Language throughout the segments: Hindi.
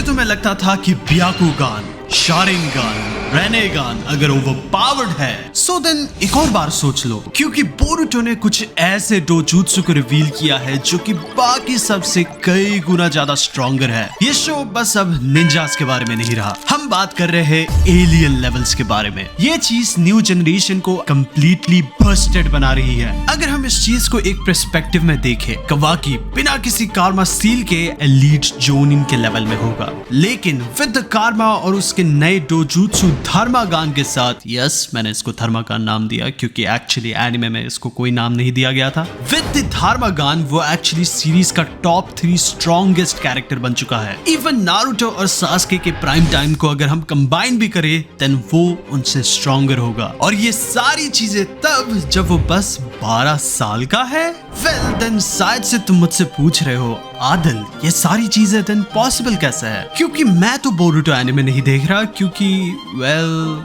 तुम्हें लगता था कि ब्याकुगान, शारिंगान, रेनेगान अगर ओवरपावर्ड है, सो देन एक और बार सोच लो, क्योंकि बोरुटो ने कुछ ऐसे डोजुत्सु को रिवील किया है जो कि बाकी सबसे कई गुना ज्यादा स्ट्रॉन्गर है। ये शो बस अब निंजास के बारे में नहीं रहा, हम बात कर रहे हैं एलियन लेवल्स के बारे में। ये चीज न्यू जनरेशन को कंप्लीटली बस्टेड बना रही है। अगर हम इस चीज को एक पर्सपेक्टिव में देखें, कवाकी बिना किसी कार्मा सील के एलीट जोनिन के लेवल में होगा, लेकिन विद द कार्मा और उसके नए डोजुत्सु धर्मागान के साथ, यस मैंने इसको धर्मागान नाम दिया क्योंकि एक्चुअली एनिमे में इसको कोई नाम नहीं दिया गया था। विद द धर्मागान वो एक्चुअली सीरीज का टॉप 3 स्ट्रॉन्गेस्ट कैरेक्टर बन चुका है। इवन नारुतो और सास्के के प्राइम टाइम को अगर हम कंबाइन भी करें देन वो उनसे स्ट्रॉन्गर होगा, और ये सारी चीजें तब जब वो बस 12 साल का है। वेल देन शायद से तुम मुझसे पूछ रहे हो, आदिल ये सारी चीजें देन पॉसिबल कैसे है? क्योंकि मैं तो बोरुटो एनिमे नहीं देख रहा, क्योंकि वेल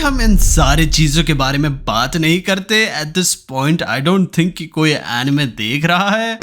हम इन सारी चीजों के बारे में बात नहीं करते। At this point I don't think कि कोई एनिमे देख रहा है।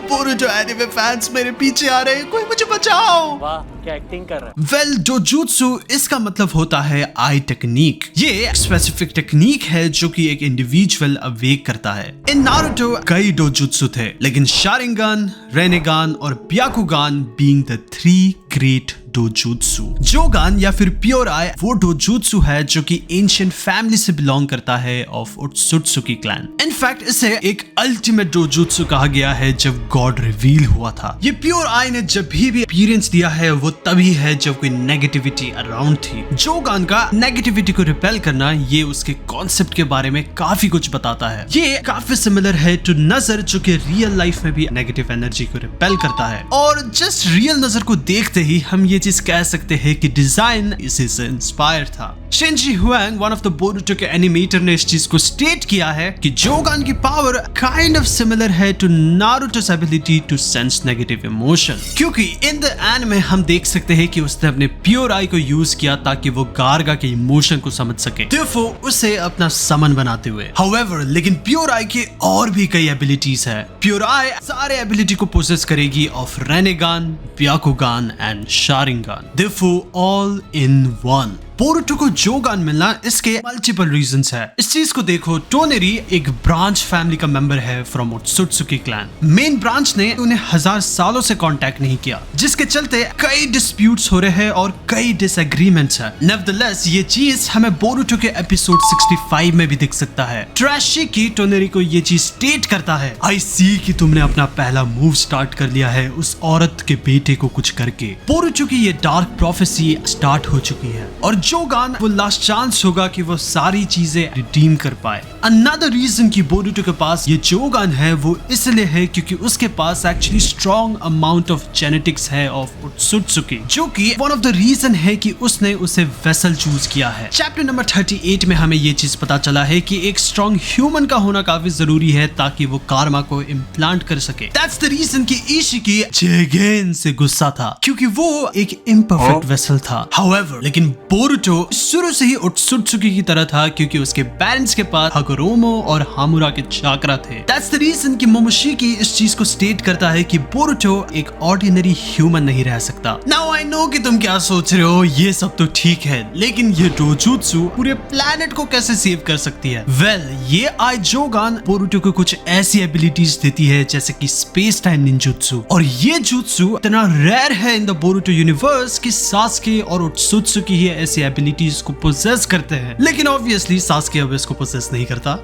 बोरुटो एनिमे फैंस मेरे पीछे आ रहे हैं, कोई मुझे बचाओ। वाह क्या एक्टिंग कर रहा है। वेल डोजुत्सु इसका मतलब होता है आई टेक्निक। ये स्पेसिफिक टेक्निक है जो कि एक इंडिविजुअल अवेक करता है। इन नारुतो कई डोजुत्सु थे, लेकिन शारिंगान, रेनेगान और ब्याकुगान बीइंग द 3 ग्रेट डोजुत्सु। जोगान या फिर प्योर आई वो डोजुत्सु है जो कि एंशिएंट फैमिली से बिलोंग करता है ऑफ ओत्सुत्सुकी क्लैन। इनफैक्ट इसे एक अल्टीमेट डोजुत्सु कहा गया है जब गॉड रिवील हुआ था। ये प्योर आई ने जब भी अपीयरेंस दिया है वो तभी है जब कोई नेगेटिविटी अराउंड थी। जोगान का नेगेटिविटी को रिपेल करना, ये उसके कॉन्सेप्ट के बारे में काफी कुछ बताता है। ये काफी सिमिलर है टू नजर जो कि रियल लाइफ में भी नेगेटिव एनर्जी को रिपेल करता है, और जस्ट रियल नजर को देखते ही हम ये चीज कह सकते हैं कि डिजाइन इसी से इंस्पायर था। Shinji Huang one of the Boruto के एनिमेटर ने इस चीज को स्टेट किया है कि जोगान की पावर काइंड ऑफ सिमिलर है to Naruto's ability to sense negative emotion, क्योंकि इन द एनिमे हम देख सकते हैं कि उसने अपने प्योर आई को यूज किया ताकि वो गार्गा के इमोशन को समझ सके, therefore उसे अपना समन बनाते हुए। However, लेकिन प्योर आई के और भी कई एबिलिटीज है। प्योर आई सारे एबिलिटी को पोसेस करेगी of Rinnegan, Byakugan and Sharingan, therefore all in one। Boruto को जोगान मिलना इसके मल्टीपल रीजंस है। इस चीज को देखो, टोनेरी एक ब्रांच फैमिली का मेंबर है फ्रॉम ओत्सुत्सुकी क्लैन। मेन ब्रांच ने उन्हें 1000 सालों से कांटेक्ट नहीं किया, जिसके चलते कई डिस्प्यूट्स हो रहे हैं और कई डिसएग्रीमेंट्स हैं। नेवरदलेस ये चीज हमें बोरुटो के एपिसोड 65 में भी दिख सकता है। ट्रैशिकी टोनेरी को ये चीज स्टेट करता है, आई सी कि तुमने अपना पहला मूव स्टार्ट कर लिया है उस औरत के बेटे को कुछ करके। बोरुटो की ये डार्क प्रोफेसी स्टार्ट हो चुकी है और जोगान वो लास्ट चांस होगा कि वो सारी चीजें रिडीम कर पाए। अनदर रीजन कि बोरुटो के पास ये जोगान है वो इसलिए है क्योंकि उसके पास actually strong amount of genetics है ऑफ ओत्सुत्सुकी, जो कि वन ऑफ द रीजन है कि उसने उसे वेसल चूज किया है। चैप्टर नंबर 38 में हमें ये चीज पता चला है कि एक स्ट्रॉन्ग ह्यूमन का होना काफी जरूरी है ताकि वो कार्मा को इम्प्लांट कर सके। दैट्स द रीजन कि इशिकी जेगेन से गुस्सा था क्योंकि वो एक इम्परफेक्ट वेसल था। हाउएवर लेकिन बोरुटो शुरू से ही ओत्सुत्सुकी की तरह था क्योंकि उसके पेरेंट्स के पास हाकुरोमो और हामुरा के चाकरा थे। दैट्स द रीजन कि मोमोशिकी इस चीज को स्टेट करता है कि बोरुटो एक ऑर्डिनरी ह्यूमन नहीं रह सकता। नाउ आई नो कि तुम क्या सोच रहे हो, ये सब तो ठीक है, लेकिन ये डोजुत्सु पूरे प्लेनेट को कैसे सेव कर सकती है? वेल ये आई जोगान बोरुटो को कुछ ऐसी एबिलिटीज देती है जैसे कि स्पेस टाइम निंजुत्सु, और ये जुत्सु इतना रेयर है इन द बोरुटो यूनिवर्स कि सास्के और ओत्सुत्सुकी ही ऐसी एबिलिटीज को पोसेस करते हैं, लेकिन ऑब्वियसली सास्के अब इसको पोसेस नहीं करता।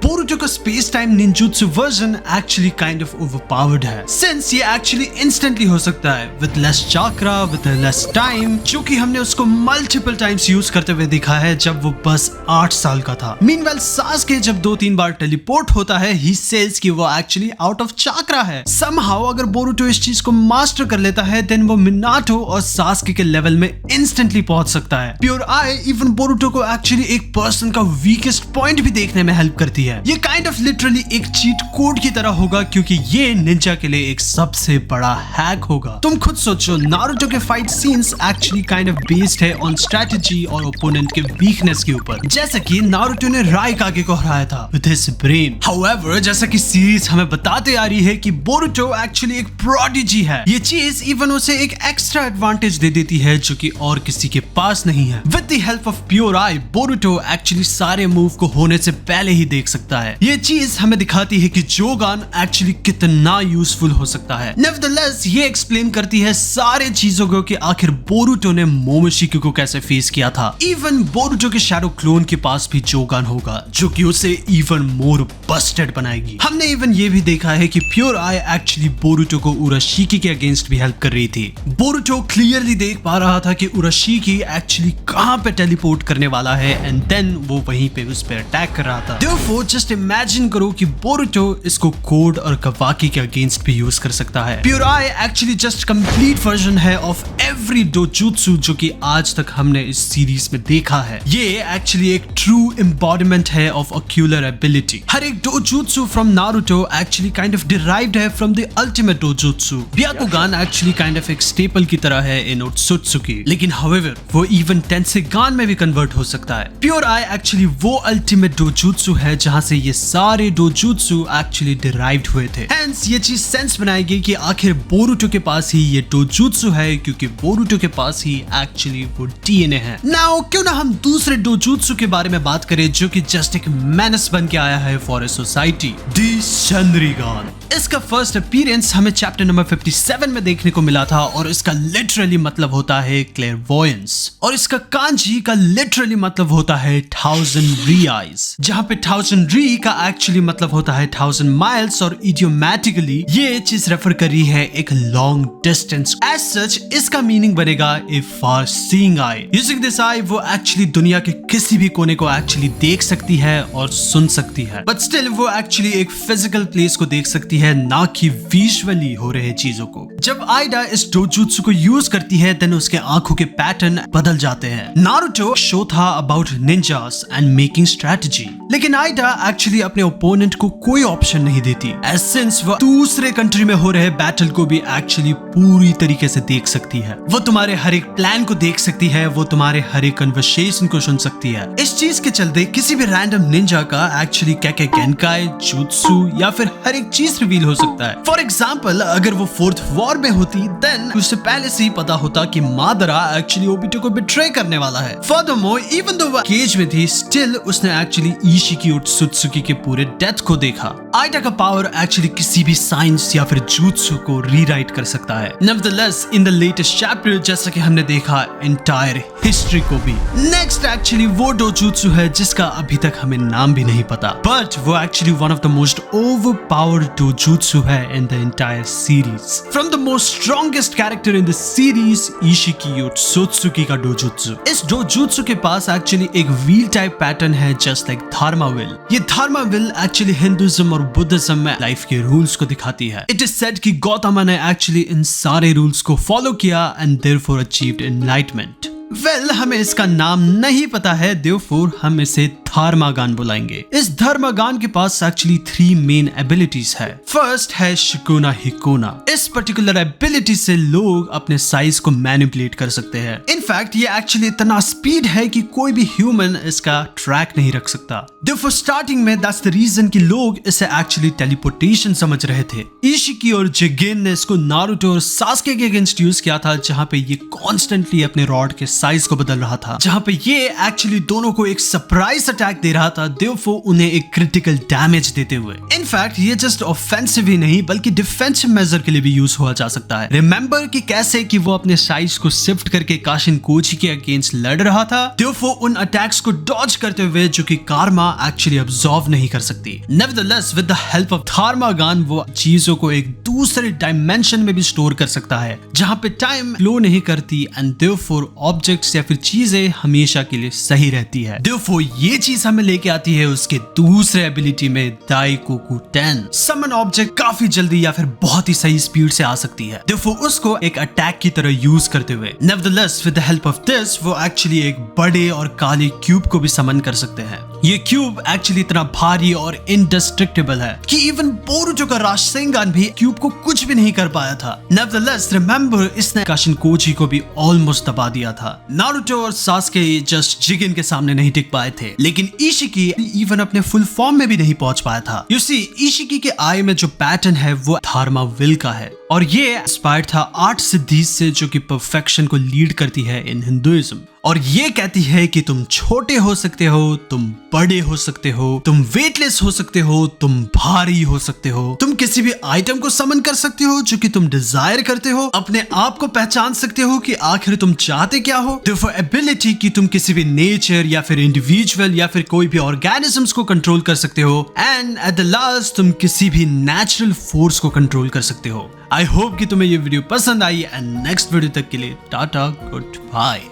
बोरुटो का space time ninjutsu version actually kind of overpowered है, सिंस ये एक्चुअली इंस्टेंटली हो सकता है with less chakra, with less time, जो कि हमने उसको मल्टीपल टाइम्स यूज करते हुए देखा है जब वो बस 8 साल का था। मीनवेल सास्के जब 2-3 बार टेलीपोर्ट होता है, ही सेज कि वो एक्चुअली आउट ऑफ चाक्रा है। समहाउ अगर बोरुटो इस चीज को मास्टर कर लेता है देन वो मिनाटो और सास्के के लेवल में इंस्टेंटली पहुंच सकता है। प्योर आई इवन बोरुटो को एक्चुअली एक पर्सन का वीकेस्ट पॉइंट भी देखने में हेल्प करती है। ये काइंड ऑफ लिटरली एक चीट कोड की तरह होगा, क्योंकि ये निंजा के लिए एक सबसे बड़ा हैक होगा। तुम खुद सोचो, नारुतो के fight scenes actually kind of based है ऑन स्ट्रेटजी और ओपोनेंट के वीकनेस के ऊपर, जैसा कि नारुतो ने राइकागे को हराया था विद हिज ब्रेन। हाउएवर, जैसा कि सीरीज हमें बताते आ रही है कि बोरुतो एक्चुअली एक प्रोडिजी है, ये चीज इवन उसे एक एक्स्ट्रा एडवांटेज दे देती है जो कि और किसी के पास नहीं है। With the help of pure I, Boruto actually सारे मूव को होने से पहले ही देख सकता है। ये चीज हमें दिखाती है कि जोगान एक्चुअली कितना यूजफुल हो सकता है। नेवरदलेस, ये एक्सप्लेन करती है सारे चीजों को कि आखिर बोरुतो ने मोमोशिकी को कैसे फेस किया था। इवन बोरुतो के शैडो क्लोन के पास भी जोगान होगा, जो कि उसे इवन मोर बस्टेड बनाएगी। हमने इवन ये भी देखा है कि प्योर आई एक्चुअली बोरुतो को उराशिकी के अगेंस्ट भी हेल्प कर रही थी। बोरुतो क्लियरली देख पा रहा था कि उराशिकी एक्चुअली कहां पे टेलीपोर्ट करने वाला है, एंड देन वो वहीं पे उस पर अटैक कर रहा था। Therefore, जस्ट इमेजिन करो कि बोरुतो इसको कोड और कवाकी के अगेंस्ट भी यूज कर सकता है। Pure I actually just complete version है ऑफ एवरी डोजुत्सु जो कि आज तक हमने इस सीरीज में देखा है। ये एक्चुअली एक ट्रू एम्बॉडीमेंट है ऑफ ऑक्यूलर एबिलिटी। हर एक dojutsu from Naruto actually kind of derived है from the ultimate dojutsu. Byakugan actually kind of एक स्टेपल की तरह है इन ओत्सुत्सुकी, लेकिन हाउएवर वो इवन टेंसेगान में भी कन्वर्ट हो सकता है। प्योर आई एक्चुअली वो अल्टीमेट डोजुत्सु है जहां से ये सारे डोजुत्सु एक्चुअली डिराइव्ड हुए थे। हेंस ये चीज सेंस बनाएगी कि आखिर बोरुतो के पास ही ये डोजुत्सु है, क्योंकि बोरुतो के पास ही एक्चुअली वो डीएनए है। नाउ क्यों ना हम दूसरे डोजुत्सु के बारे में बात करें जो कि जस्ट एक मेनस बन के आया है फॉर ए सोसाइटी, द शनरिगान। इसका फर्स्ट अपीयरेंस हमें चैप्टर नंबर 57 में देखने को मिला था और इसका लिटरली मतलब होता है क्लेयरवॉयंस, और इसका कांजी का लिटरली मतलब होता है 1000 री आइज, जहां पे 1000 री का एक्चुअली मतलब होता है 1000 माइल्स, और इडियोमैटिकली ये चीज रेफर कर रही है एक लॉन्ग डिस्टेंस। एज सच इसका मीनिंग बनेगा a far seeing eye. Using this eye वो एक्चुअली दुनिया के किसी भी कोने को एक्चुअली देख सकती है और सुन सकती है, बट स्टिल वो एक्चुअली एक फिजिकल प्लेस को देख सकती है, ना कि विजुअली हो रहे चीजों को। जब आइडा इस डोजुत्सु को यूज करती है देन उसके आंखों के पैटर्न बदल जाते हैं। नारुतो शो था about ninjas and making strategy, लेकिन आइडा एक्चुअली अपने ओपोनेंट को कोई ऑप्शन नहीं देती, एज सिंस वो दूसरे कंट्री में हो रहे बैटल को भी एक्चुअली पूरी तरीके से देख सकती है। वो तुम्हारे हर एक प्लान को देख सकती है, वो तुम्हारे हर एक कन्वर्सेशन को सुन सकती है। इस चीज के चलते किसी भी रैंडम निंजा का एक्चुअली कैके गेनकाई, जुत्सु या फिर हर एक चीज रिवील हो सकता है। फॉर एग्जाम्पल, अगर वो फोर्थ वॉर में होती देन उससे पहले से ही पता होता कि मादरा एक्चुअली ओबिटो को बिट्रे करने वाला है। फर्दरमोर, इवन दो वो केज में थी, स्टिल उसने एक्चुअली इशिकी और सुत्सुकी के पूरे डेथ को देखा। आइडा का पावर एक्चुअली किसी भी साइंस या फिर जुत्सु को रीराइट कर सकता है। Nevertheless, in the latest chapter जैसा कि हमने देखा एंटायर हिस्ट्री को भी। नेक्स्ट एक्चुअली वो डोजुत्सु है जिसका अभी तक हमें नाम भी नहीं पता, बट वो actually one of the most overpowered dojutsu है in the entire series. From the most strongest character in the series, Isshiki Otsutsuki का डोजुत्सु। इस डोजुत्सु के पास एक्चुअली एक व्हील टाइप पैटर्न है जस्ट लाइक धर्मा व्हील। ये धर्मा व्हील एक्चुअली हिंदुइज्म और बुद्धिज्म में लाइफ के रूल्स को दिखाती है। इट इज सेड कि गौतम ने एक्चुअली इन सारे रूल्स को फॉलो किया and therefore achieved enlightenment. Well, हमें इसका नाम नहीं पता है, देयरफॉर हम इसे धर्मागान बुलाएंगे। इस धर्मागान के पास एक्चुअली 3 मेन एबिलिटीज है। फर्स्ट है शिकोना हिकोना। इस पर्टिकुलर एबिलिटी से लोग अपने साइज को मैनिपुलेट कर सकते हैं। इनफैक्ट ये एक्चुअली इतना स्पीड है कि कोई भी ह्यूमन इसका ट्रैक नहीं रख सकता। देयरफॉर स्टार्टिंग में दैट्स द रीजन कि लोग इसे एक्चुअली टेलीपोर्टेशन समझ रहे थे। इशिकी और जिगेन ने इसको नारुतो और सास्के के अगेंस्ट यूज किया था, जहां पे ये कॉन्स्टेंटली अपने रॉड के साइज को बदल रहा था, जहां पे ये एक्चुअली दोनों को एक सरप्राइज अटैक दे रहा था, देयरफॉर उन्हें एक क्रिटिकल डैमेज देते हुए। इनफैक्ट ये जस्ट ऑफेंसिव ही नहीं बल्कि डिफेंसिव मेजर के लिए भी यूज हुआ जा सकता है। रिमेंबर कि कैसे कि वो अपने साइज को शिफ्ट करके काशिन कोची के अगेंस्ट लड़ रहा था, देयरफॉर उन अटैक्स को डॉज करते हुए जो कि कारमा एक्चुअली अब्सॉर्ब नहीं कर सकती। Nevertheless, with the help of Dharmagan वो चीजों को एक दूसरे डायमेंशन में भी स्टोर कर सकता है, जहां पे टाइम फ्लो नहीं करती एंड देयरफॉर ऑब्जेक्ट ऑब्जेक्ट्स या फिर चीजें हमेशा के लिए सही रहती है। Therefore, ये चीज हमें लेके आती है उसके दूसरे एबिलिटी में दाइकोकु 10। समन ऑब्जेक्ट काफी जल्दी या फिर बहुत ही सही स्पीड से आ सकती है। Therefore, उसको एक अटैक की तरह यूज करते हुए Nevertheless, with the help of this, वो एक्चुअली एक बड़े और काले क्यूब को भी समन कर सकते हैं। ये क्यूब एक्चुअली इतना भारी और इंडिस्ट्रक्टिबल है कि इवन बोरुतो का राशेंगान भी क्यूब को कुछ भी नहीं कर पाया था। Nevertheless, remember, इसने काशिनकोजी को भी ऑलमोस्ट दबा दिया था। नारुतो और सास्के जस्ट जिगिन के सामने नहीं टिक पाए थे, लेकिन इशिकी इवन अपने फुल फॉर्म में भी नहीं पहुंच पाया था। You see, इशिकी के आई में जो पैटर्न है वो धार्मा विल का है और ये इंस्पायर्ड था 8 सिद्धीज से जो कि परफेक्शन को लीड करती है इन हिंदुइज्म। और ये कहती है कि तुम छोटे हो सकते हो, तुम बड़े हो सकते हो, तुम वेटलेस हो सकते हो, तुम भारी हो सकते हो, तुम किसी भी आइटम को समन कर सकते हो जो कि तुम डिजायर करते हो, अपने आप को पहचान सकते हो कि आखिर तुम चाहते क्या हो। Therefore, एबिलिटी कि तुम किसी भी नेचर या फिर इंडिविजुअल या फिर कोई भी ऑर्गेनिजम्स को कंट्रोल कर सकते हो एंड एट द लास्ट तुम किसी भी नेचुरल फोर्स को कंट्रोल कर सकते हो। आई होप कि तुम्हें ये वीडियो पसंद आई एंड नेक्स्ट वीडियो तक के लिए टाटा, गुड बाय।